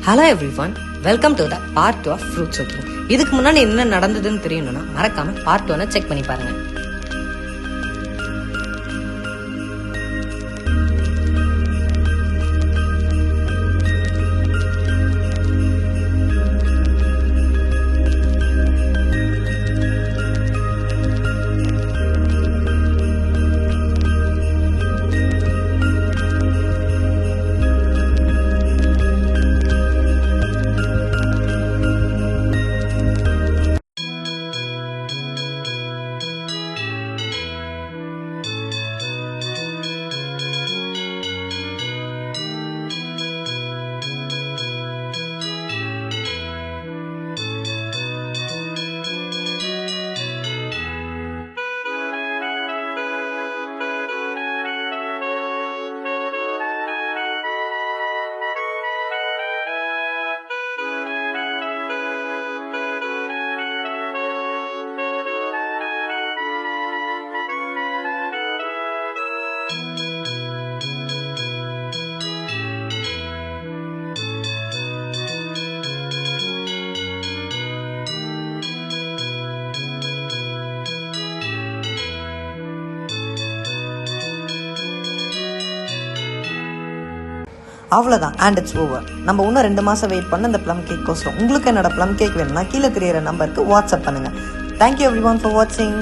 Hello everyone, welcome to the part 2 of fruit soaking. இதுக்கு முன்னாடி என்ன நடந்ததுன்னு தெரியணும்னா மறக்காம பார்ட் 1 செக் பண்ணி பாருங்க. அவ்வளோதான், அண்ட் இட்ஸ் ஓவர். நம்ம இன்னும் 2 மாதம் வெயிட் பண்ண இந்த ப்ளம் கேக் கோசரம். உங்களுக்கு என்னோட ப்ளம் கேக் வேணும்னா கீழே தெரியிற நம்பருக்கு வாட்ஸ்அப் பண்ணுங்கள். தேங்க்யூ எவ்ரி ஒன் ஃபார் வாட்சிங்.